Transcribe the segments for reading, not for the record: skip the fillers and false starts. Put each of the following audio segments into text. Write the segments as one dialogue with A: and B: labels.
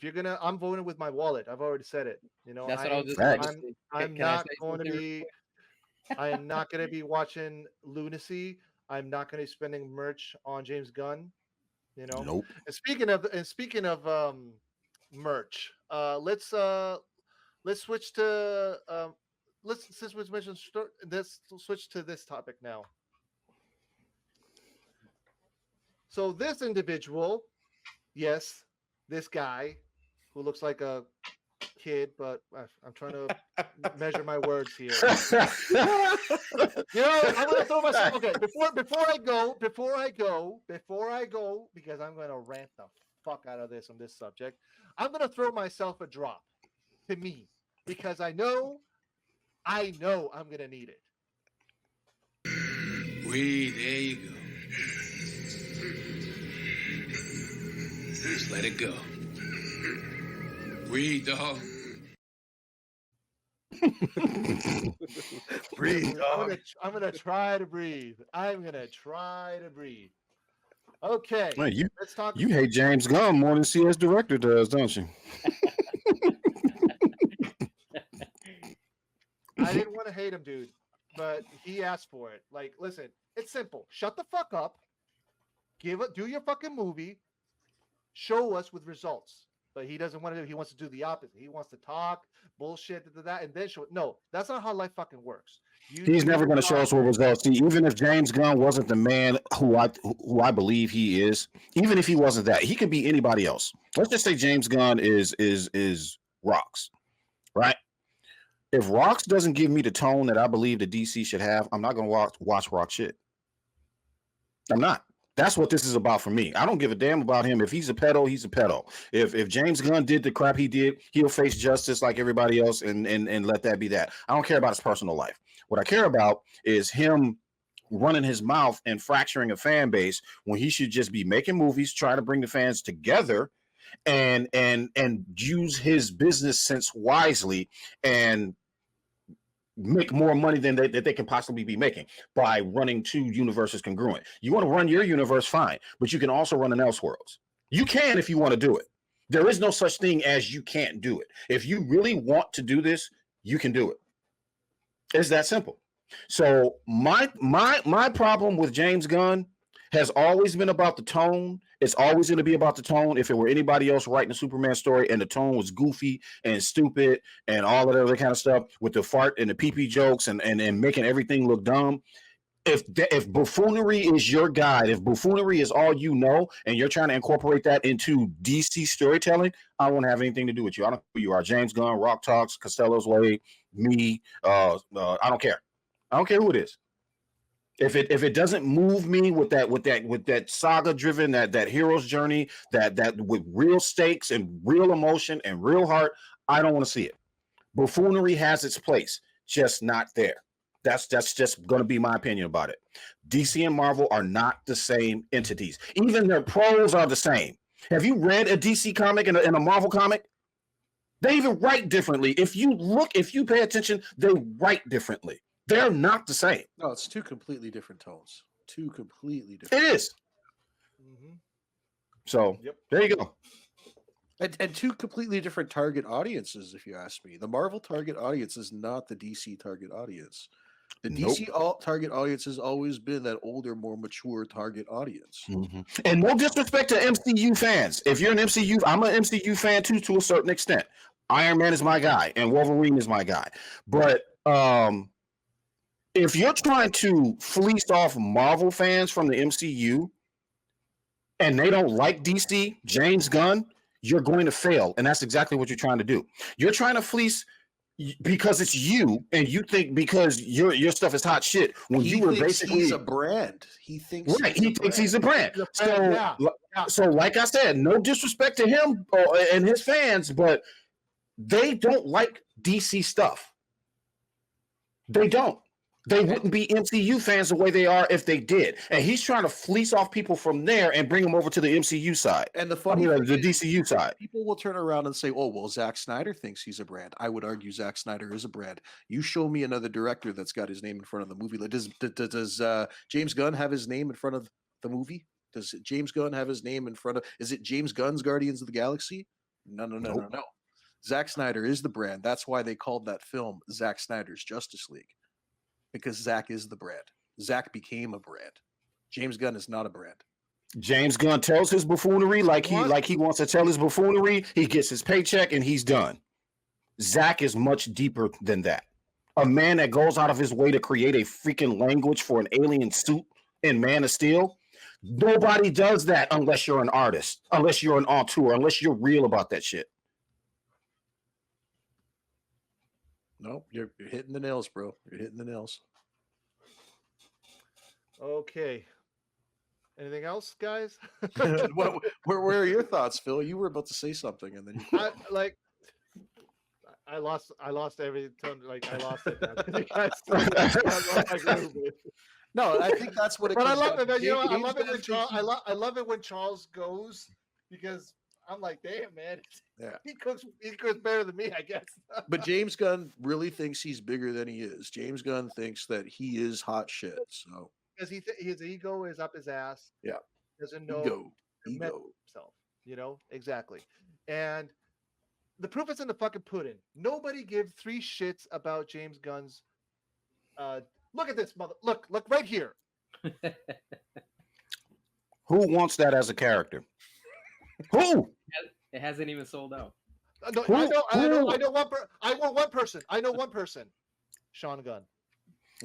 A: if you're gonna, I'm voting with my wallet. I've already said it. You know,
B: That's what I was just about to
C: Facts.
A: I'm,
B: say.
A: I'm
B: Can I
A: not
B: say
A: going to
B: something real
A: be,
B: quick?
A: I am not going to be watching Lunacy. I'm not going to be spending merch on James Gunn. You know,
C: Nope.
A: and speaking of merch, let's switch to let's since we mentioned let's switch to this topic now. So this individual, yes, this guy who looks like a kid, but I'm trying to measure my words here. You know, I'm gonna throw myself. Okay, before I go, because I'm gonna rant the fuck out of this on this subject. I'm gonna throw myself a drop to me because I know I'm gonna need it.
D: Breathe, there you go. Just let it go. Breathe, dog.
C: Breathe, dog.
A: I'm gonna try to breathe. I'm gonna try to breathe. Okay,
C: Man,
A: let's talk.
C: you hate James Gunn more than CS director does, don't you?
A: I didn't want to hate him, dude, but he asked for it. Like, listen, it's simple. Shut the fuck up. Do your fucking movie. Show us with results. But he doesn't want to do. He wants to do the opposite. He wants to talk bullshit, and then show it. No, that's not how life fucking works.
C: He's never going to show us what results. See, even if James Gunn wasn't the man who I believe he is, even if he wasn't that, he could be anybody else. Let's just say James Gunn is Rocks, right? If Rocks doesn't give me the tone that I believe the DC should have, I'm not going to watch Rock shit. I'm not. That's what this is about for me. I don't give a damn about him. If he's a pedo, he's a pedo. If James Gunn did the crap he did, he'll face justice like everybody else and let that be that. I don't care about his personal life. What I care about is him running his mouth and fracturing a fan base when he should just be making movies, trying to bring the fans together and use his business sense wisely and make more money than that they can possibly be making by running two universes congruent. You want to run your universe, fine, but you can also run an Elseworlds. You can if you want to do it. There is no such thing as you can't do it. If you really want to do this, you can do it. It's that simple. So my problem with James Gunn has always been about the tone. It's always going to be about the tone. If it were anybody else writing a Superman story and the tone was goofy and stupid and all of that other kind of stuff with the fart and the pee-pee jokes and making everything look dumb. If buffoonery is your guide, if buffoonery is all you know, and you're trying to incorporate that into DC storytelling, I won't have anything to do with you. I don't know who you are. James Gunn, Rock Talks, Costello's Way, me. I don't care. I don't care who it is. If it doesn't move me with that saga driven, that hero's journey, that with real stakes and real emotion and real heart, I don't want to see it. Buffoonery has its place, just not there. That's just going to be my opinion about it. DC and Marvel are not the same entities. Even their pros are the same. Have you read a DC comic and a Marvel comic? They even write differently. If you pay attention, they write differently. They're not the same.
E: No, it's two completely different tones. Two completely different.
C: It is.
A: Mm-hmm.
C: So There you go.
E: And two completely different target audiences, if you ask me. The Marvel target audience is not the DC target audience. The DC target audience has always been that older, more mature target audience.
C: Mm-hmm. And no disrespect to MCU fans. If you're an MCU, I'm an MCU fan too, to a certain extent. Iron Man is my guy, and Wolverine is my guy. But if you're trying to fleece off Marvel fans from the MCU and they don't like DC, James Gunn, you're going to fail. And that's exactly what you're trying to do. You're trying to fleece because it's you, and you think because your stuff is hot shit when
E: he
C: you were
E: thinks
C: basically
E: he's a brand. He thinks
C: right. He thinks he's a brand. So like I said, no disrespect to him and his fans, but they don't like DC stuff. They don't. They wouldn't be MCU fans the way they are if they did. And he's trying to fleece off people from there and bring them over to the MCU side.
E: And the funny thing
C: the
E: is,
C: DCU side.
E: People will turn around and say, oh, well, Zack Snyder thinks he's a brand. I would argue Zack Snyder is a brand. You show me another director that's got his name in front of the movie. Does James Gunn have his name in front of the movie? Does James Gunn have his name in front of... Is it James Gunn's Guardians of the Galaxy? No. Zack Snyder is the brand. That's why they called that film Zack Snyder's Justice League, because Zack is the brand. Zack became a brand. James Gunn is not a brand.
C: James Gunn tells his buffoonery like he wants to tell his buffoonery. He gets his paycheck and he's done. Zack is much deeper than that. A man that goes out of his way to create a freaking language for an alien suit in Man of Steel. Nobody does that unless you're an artist, unless you're an auteur, unless you're real about that shit.
E: No, you're hitting the nails, bro. You're hitting the nails.
A: Okay. Anything else, guys?
E: Where are your thoughts, Phil? You were about to say something, and then you...
A: I lost every tone. Like I lost it.
E: No, I think that's what it.
A: But I love it. You know, I love it when Charles. I love it when Charles goes, because I'm like, damn, man.
E: Yeah,
A: he cooks better than me, I guess.
E: But James Gunn really thinks he's bigger than he is. James Gunn thinks that he is hot shit. So
A: because his ego is up his ass.
E: Yeah,
A: doesn't know
E: ego
A: himself. You know exactly, and the proof is in the fucking pudding. Nobody gives 3 shits about James Gunn's. Look at this mother. Look right here.
C: Who wants that as a character? Who?
B: It hasn't even sold out.
A: I want one person. I know one person. Sean Gunn.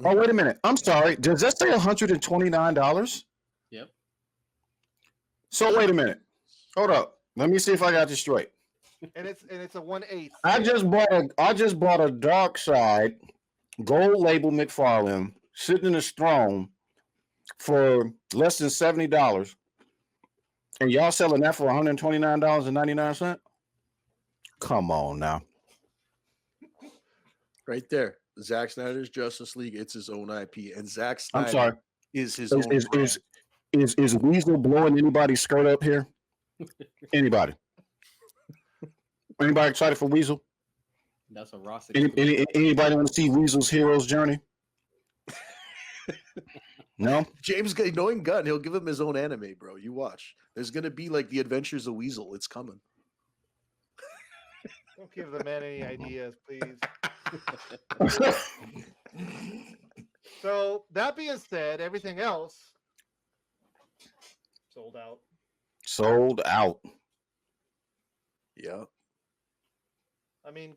C: Oh, wait a minute. I'm sorry. Does that say $129?
B: Yep.
C: So wait a minute. Hold up. Let me see if I got this straight.
A: And it's a 1/8.
C: I just bought a Dark Side gold label McFarlane sitting in his throne for less than $70. And y'all selling that for $129.99? Come on now.
E: Right there. Zack Snyder's Justice League, it's his own IP. And Zack Snyder
C: I'm sorry.
E: is his own brand.
C: Is Weasel blowing anybody's skirt up here? Anybody? Anybody excited for Weasel?
B: That's a Ross.
C: Anybody want to see Weasel's hero's journey? No?
E: James Gunn, knowing Gunn, he'll give him his own anime, bro. You watch. There's going to be like the Adventures of Weasel. It's coming.
A: Don't give the man any ideas, please. So, that being said, everything else sold out.
C: Sold out.
E: Yeah.
A: I mean,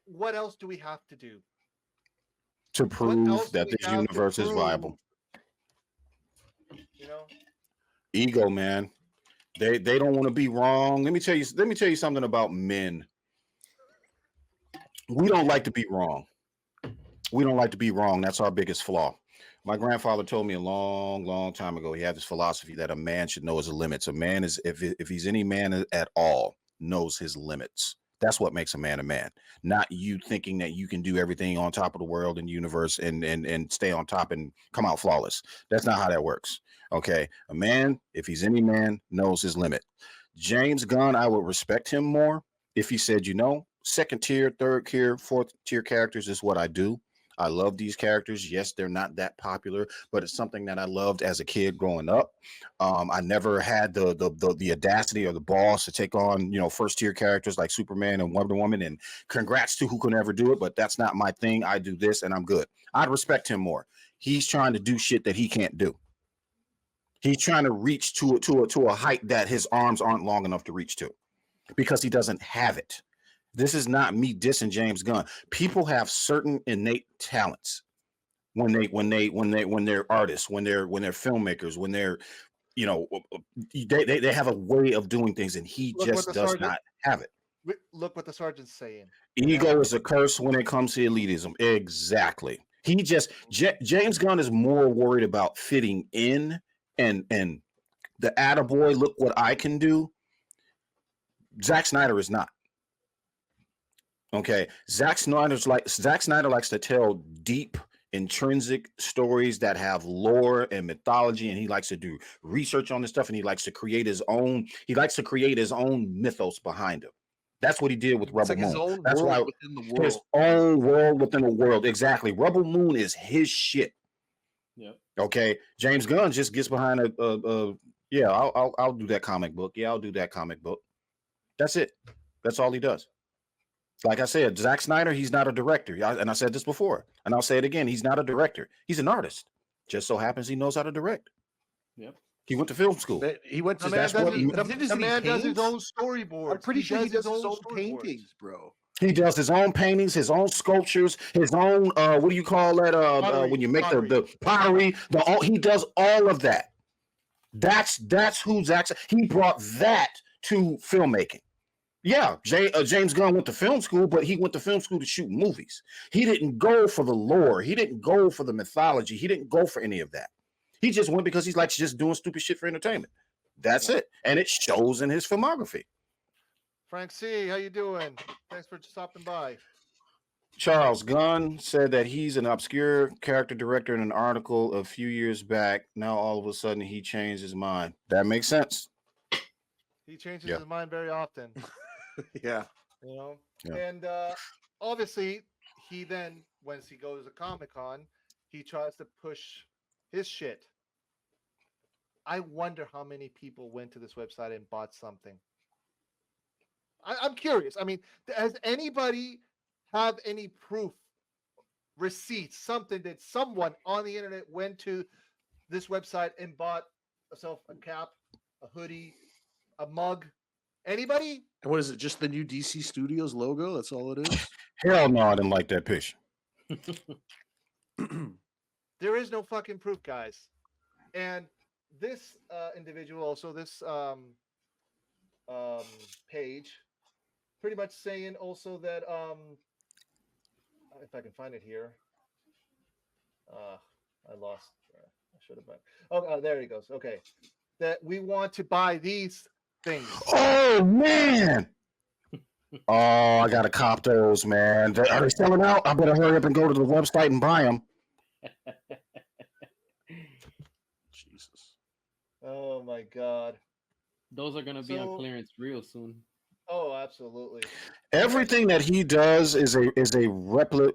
A: what else do we have to do
C: to prove that this universe is viable?
A: You know,
C: ego, man. They don't want to be wrong. Let me tell you something about men. We don't like to be wrong. We don't like to be wrong. That's our biggest flaw. My grandfather told me a long time ago, he had this philosophy that a man should know his limits. A man is, if he's any man at all, knows his limits. That's what makes a man, not you thinking that you can do everything on top of the world and universe and stay on top and come out flawless. That's not how that works. Okay. A man, if he's any man, knows his limit. James Gunn, I would respect him more if he said, you know, 2nd tier, 3rd tier, 4th tier characters is what I do. I love these characters. Yes, they're not that popular, but it's something that I loved as a kid growing up. I never had the audacity or the balls to take on, 1st tier characters like Superman and Wonder Woman. And congrats to who could ever do it, but that's not my thing. I do this and I'm good. I'd respect him more. He's trying to do shit that he can't do. He's trying to reach to a height that his arms aren't long enough to reach to, because he doesn't have it. This is not me dissing James Gunn. People have certain innate talents when they're artists, when they're filmmakers, when they're, they have a way of doing things, and he just does not have it.
A: Look what the sergeant's saying.
C: Ego is a curse when it comes to elitism. Exactly. James Gunn is more worried about fitting in and the attaboy, look what I can do. Zack Snyder is not. Okay, Zack Snyder likes to tell deep, intrinsic stories that have lore and mythology, and he likes to do research on this stuff, and he likes to create his own. He likes to create his own mythos behind him. That's what he did with Rebel Moon. That's why
E: within the world.
C: His own world within the world. Exactly. Rebel Moon is his shit.
B: Yep.
C: Okay. James Gunn just gets behind a Yeah, I'll do that comic book. Yeah, I'll do that comic book. That's it. That's all he does. Like I said, Zack Snyder, he's not a director. And I said this before, and I'll say it again. He's not a director. He's an artist. Just so happens he knows how to direct.
B: Yep.
C: He went to film school.
E: He went to
A: The man,
C: that's
A: does,
C: what-
A: the man does his own storyboards.
E: I'm pretty sure he does his own
A: storyboards.
E: paintings, bro.
C: He does his own paintings, his own sculptures, his own what do you call that?
A: Pottery,
C: When you make
A: pottery.
C: the pottery, he does all of that. That's who Zack. He brought that to filmmaking. Yeah, James Gunn went to film school, but he went to film school to shoot movies. He didn't go for the lore. He didn't go for the mythology. He didn't go for any of that. He just went because he's like just doing stupid shit for entertainment. That's it, and it shows in his filmography.
A: Frank C, how you doing? Thanks for stopping by.
C: Charles Gunn said that he's an obscure character director in an article a few years back. Now all of a sudden he changed his mind. That makes sense.
A: He changes
C: Yeah.
A: his mind very often.
E: Yeah.
A: You know,
C: Yeah.
A: and obviously he then, once he goes to Comic-Con, he tries to push his shit. I wonder how many people went to this website and bought something. I'm curious. I mean, has anybody have any proof, receipts, something that someone on the internet went to this website and bought herself a cap, a hoodie, a mug? Anybody?
E: And what is it? Just the new DC Studios logo? That's all it is?
C: Hell no, I didn't like that pitch.
A: There is no fucking proof, guys. And this individual, also this page, pretty much saying also that if I can find it here, I lost. I should have been. Oh, there he goes. Okay, that we want to buy these things.
C: Oh man. Oh, I gotta cop those, man. Are they selling out? I better hurry up and go to the website and buy them.
E: Jesus.
A: Oh my god.
B: Those are gonna be
A: So-
B: on clearance real soon.
A: Oh, absolutely.
C: Everything that he does is a replicant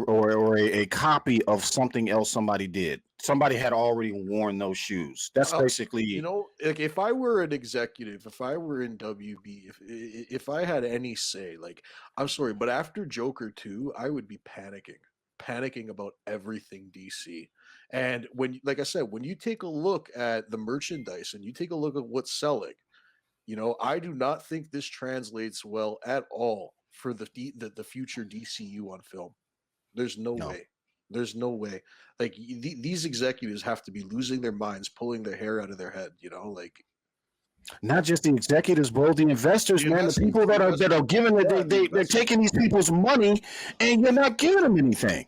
C: or a copy of something else somebody did. Somebody had already worn those shoes. That's
E: Oh,
C: basically
E: You know, like if I were an executive, if I were in WB, if I had any say, like I'm sorry, but after Joker 2, I would be panicking about everything DC. And when, like I said, when you take a look at the merchandise and you take a look at what's selling, you know, I do not think this translates well at all for the future DCU on film. There's no
C: No.
E: way. There's no way. Like these executives have to be losing their minds, pulling their hair out of their head. You know, like
C: not just the executives, bro, the investors,
E: The
C: man, the
E: investors,
C: people that are giving it,
E: Yeah, the
C: they're
E: investors.
C: taking these people's money and you're not giving them anything.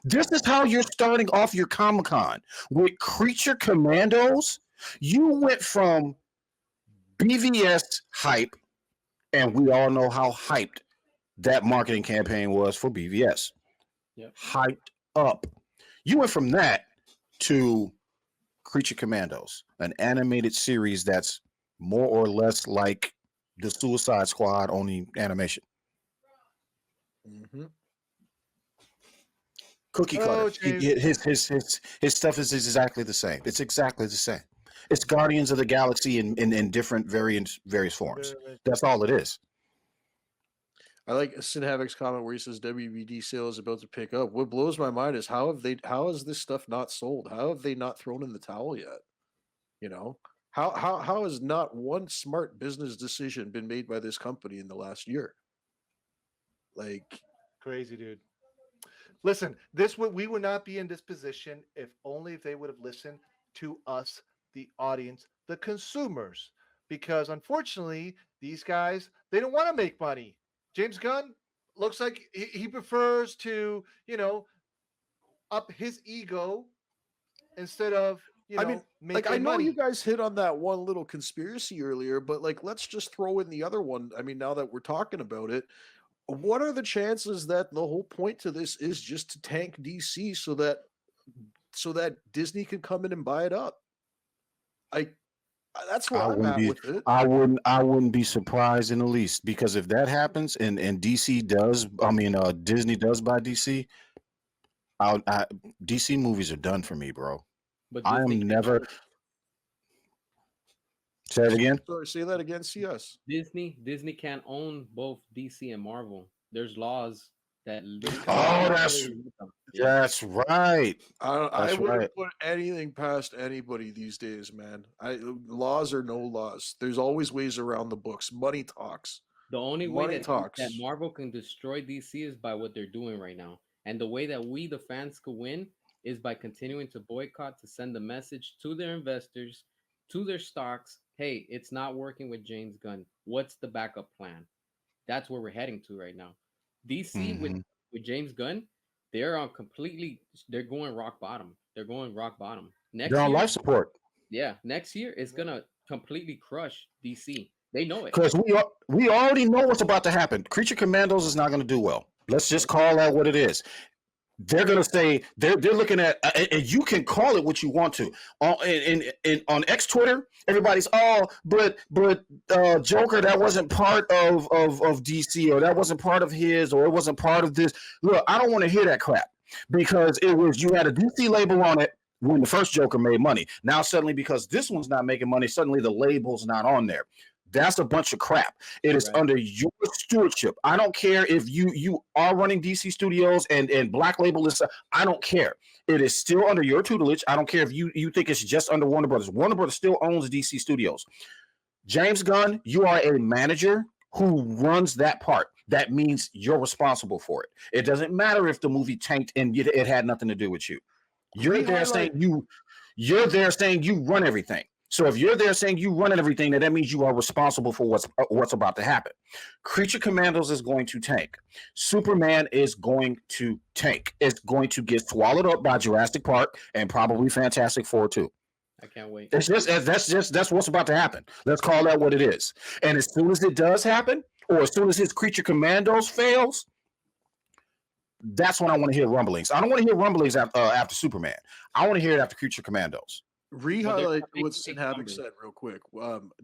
C: This is how you're starting off your Comic-Con with Creature Commandos. You went from BvS hype, and we all know how hyped that marketing campaign was for BvS.
B: Yep.
C: Hyped up. You went from that to Creature Commandos, an animated series that's more or less like the Suicide Squad, only animation.
E: mhm.
C: Cookie
A: Oh,
C: cutter.
A: James.
C: His stuff is exactly the same. It's exactly the same. It's Guardians of the Galaxy in different various forms. That's all it is.
E: I like Sin Havoc's comment where he says WBD sale is about to pick up. What blows my mind is how is this stuff not sold? How have they not thrown in the towel yet? You know, how has not one smart business decision been made by this company in the last year? Like,
A: Crazy, dude. Listen, we would not be in this position if only if they would have listened to us, the audience, the consumers. Because unfortunately, these guys, they don't want to make money. James Gunn looks like he prefers to, up his ego instead of,
E: I mean, like I
A: making
E: know
A: money.
E: you guys hit on that one little conspiracy earlier, but like let's just throw in the other one. I mean, now that we're talking about it, what are the chances that the whole point to this is just to tank DC so that Disney can come in and buy it up? That's where I'm at with it.
C: I wouldn't be surprised in the least, because if that happens and DC does, Disney does buy DC, DC movies are done for me, bro.
B: But do you
C: I am
B: think they
C: never.
B: would?
C: Say it again.
E: Sorry, say that again. CS.
B: Disney can't own both DC and Marvel. There's laws that
C: Oh, that's right.
E: I
C: That's
E: wouldn't
C: right.
E: put anything past anybody these days, man. Laws or no laws, there's always ways around the books. Money talks.
B: The only way
E: Money
B: that
E: talks.
B: Marvel can destroy DC is by what they're doing right now. And the way that we, the fans, could win is by continuing to boycott, to send the message to their investors, to their stocks. Hey, it's not working with James Gunn. What's the backup plan? That's where we're heading to right now. DC
C: Mhm.
B: with James Gunn, they're on they're going rock bottom. They're going rock bottom. Next
C: They're on
B: year,
C: life support
B: yeah, next year it's gonna completely crush DC. They know it.
C: because we already know what's about to happen. Creature Commandos is not going to do well. Let's just call out what it is. They're going to say they're looking at, and you can call it what you want to. On X Twitter, everybody's but Joker, that wasn't part of DC, or that wasn't part of his, or it wasn't part of this. Look, I don't want to hear that crap because you had a DC label on it when the first Joker made money. Now suddenly, because this one's not making money, suddenly the label's not on there. That's a bunch of crap. It is under your stewardship. I don't care if you are running DC Studios and Black Label is. I don't care. It is still under your tutelage. I don't care if you think it's just under Warner Brothers. Warner Brothers still owns DC Studios. James Gunn, you are a manager who runs that part. That means you're responsible for it. It doesn't matter if the movie tanked and it had nothing to do with you. You're there saying you run everything. So if you're there saying you run everything, that means you are responsible for what's about to happen. Creature Commandos is going to tank. Superman is going to tank. It's going to get swallowed up by Jurassic Park and probably Fantastic Four too.
B: I can't wait.
C: That's what's about to happen. Let's call that what it is. And as soon as it does happen, or as soon as his Creature Commandos fails, that's when I want to hear rumblings. I don't want to hear rumblings after Superman. I want to hear it after Creature Commandos.
E: Re-highlight what Sin Havoc said real quick.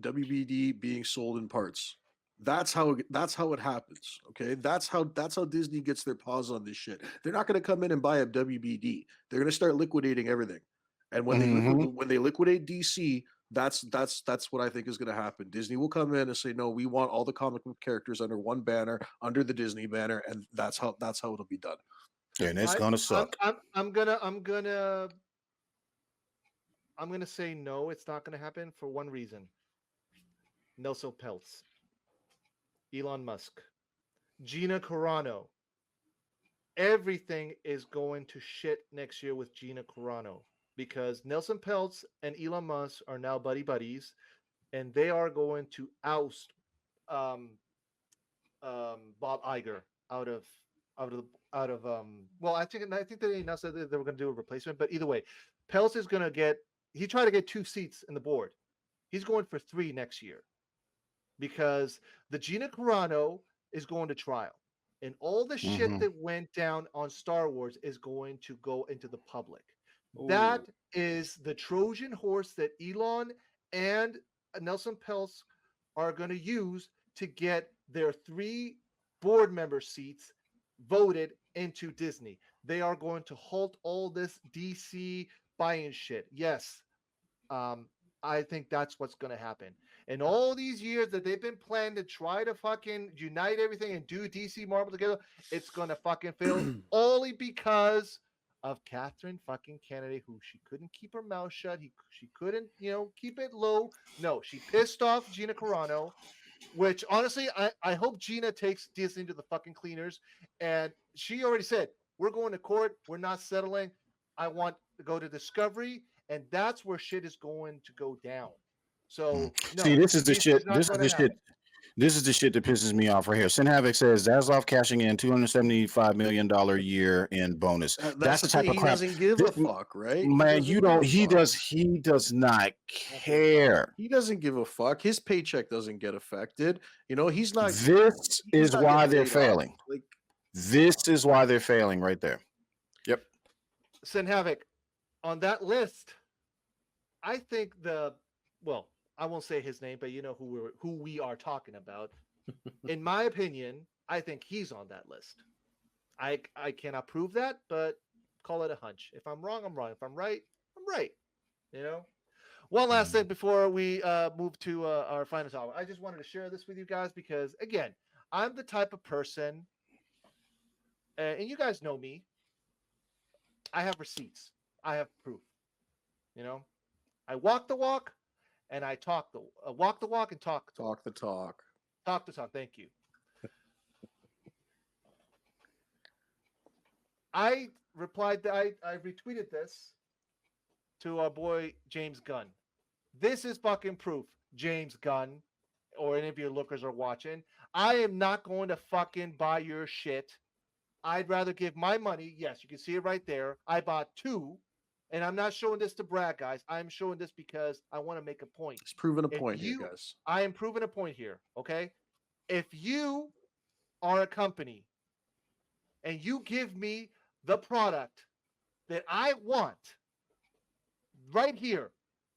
E: WBD being sold in parts. That's how it happens. Okay, that's how Disney gets their paws on this shit. They're not going to come in and buy up WBD. They're going to start liquidating everything. And when they liquidate DC, that's what I think is going to happen. Disney will come in and say, no, we want all the comic book characters under one banner, under the Disney banner, and that's how it'll be done.
C: And it's gonna suck.
A: I'm gonna say no, it's not gonna happen for one reason. Nelson Peltz, Elon Musk, Gina Carano. Everything is going to shit next year with Gina Carano because Nelson Peltz and Elon Musk are now buddies, and they are going to oust Bob Iger out of well, I think they announced that they were going to do a replacement, but either way, Peltz is going to he tried to get 2 seats in the board. He's going for 3 next year because the Gina Carano is going to trial, and all the shit that went down on Star Wars is going to go into the public. Ooh. That is the Trojan horse that Elon and Nelson Peltz are going to use to get their 3 board member seats voted into Disney. They are going to halt all this DC buying shit. Yes. I think that's what's going to happen. And all these years that they've been planning to try to fucking unite everything and do DC Marvel together, it's going to fucking fail only because of Catherine fucking Kennedy, who she couldn't keep her mouth shut. She couldn't, keep it low. No, she pissed off Gina Carano, which honestly, I hope Gina takes Disney to the fucking cleaners. And she already said, we're going to court. We're not settling. I want to go to Discovery. And that's where shit is going to go down. So no,
C: see, this is the shit. This is the shit. This is the shit that pisses me off right here. Sin Havoc says Zaslav cashing in $275 million a year in bonus. That's the type of crap.
E: He doesn't give a fuck, right?
C: Man, he does not care.
E: He doesn't give a fuck. His paycheck doesn't get affected. He's not.
C: This is why they're failing. This is why they're failing right there. Yep.
A: Sin Havoc. On that list, I think I won't say his name, but you know who we are talking about. In my opinion, I think he's on that list. I cannot prove that, but call it a hunch. If I'm wrong, I'm wrong. If I'm right, I'm right. One last thing before we move to our final topic. I just wanted to share this with you guys because, again, I'm the type of person, and you guys know me. I have receipts. I have proof. You know, I walk the walk, and I talk the walk the walk and talk the
E: Talk the talk.
A: talk the talk. Thank you. I replied that I retweeted this to our boy James Gunn. This is fucking proof, James Gunn, or any of your lookers are watching. I am not going to fucking buy your shit. I'd rather give my money. Yes, you can see it right there. I bought 2, and I'm not showing this to brag, guys. I'm showing this because I want to make a point.
E: He's proven a
A: If
E: point
A: you-
E: here, guys.
A: I am proving a point here, okay? If you are a company and you give me the product that I want, right here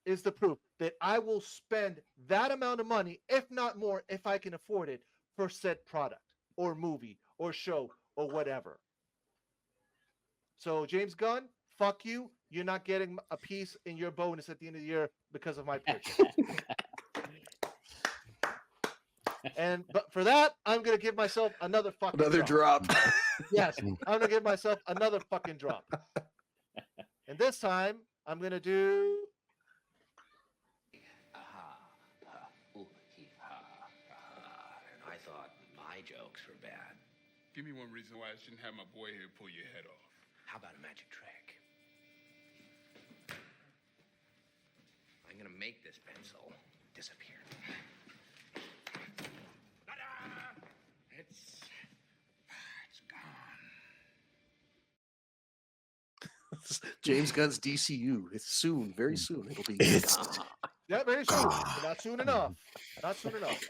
A: is the proof that I will spend that amount of money, if not more, if I can afford it, for said product or movie or show or whatever. So, James Gunn, fuck you. You're not getting a piece in your bonus at the end of the year because of my purchase. But for that, I'm gonna give myself another fucking
E: Another drop.
A: Yes, I'm gonna give myself another fucking drop. And this time, I'm gonna do.
D: I thought my jokes were bad.
F: Give me one reason why I shouldn't have my boy here pull your head off.
D: How about a magic trick? I'm gonna make this pencil disappear. Ta-da! It's gone.
E: James Gunn's DCU. It's soon, very soon. It'll be
C: It's
E: gone.
A: Yeah, very soon. But not soon enough. Not soon enough.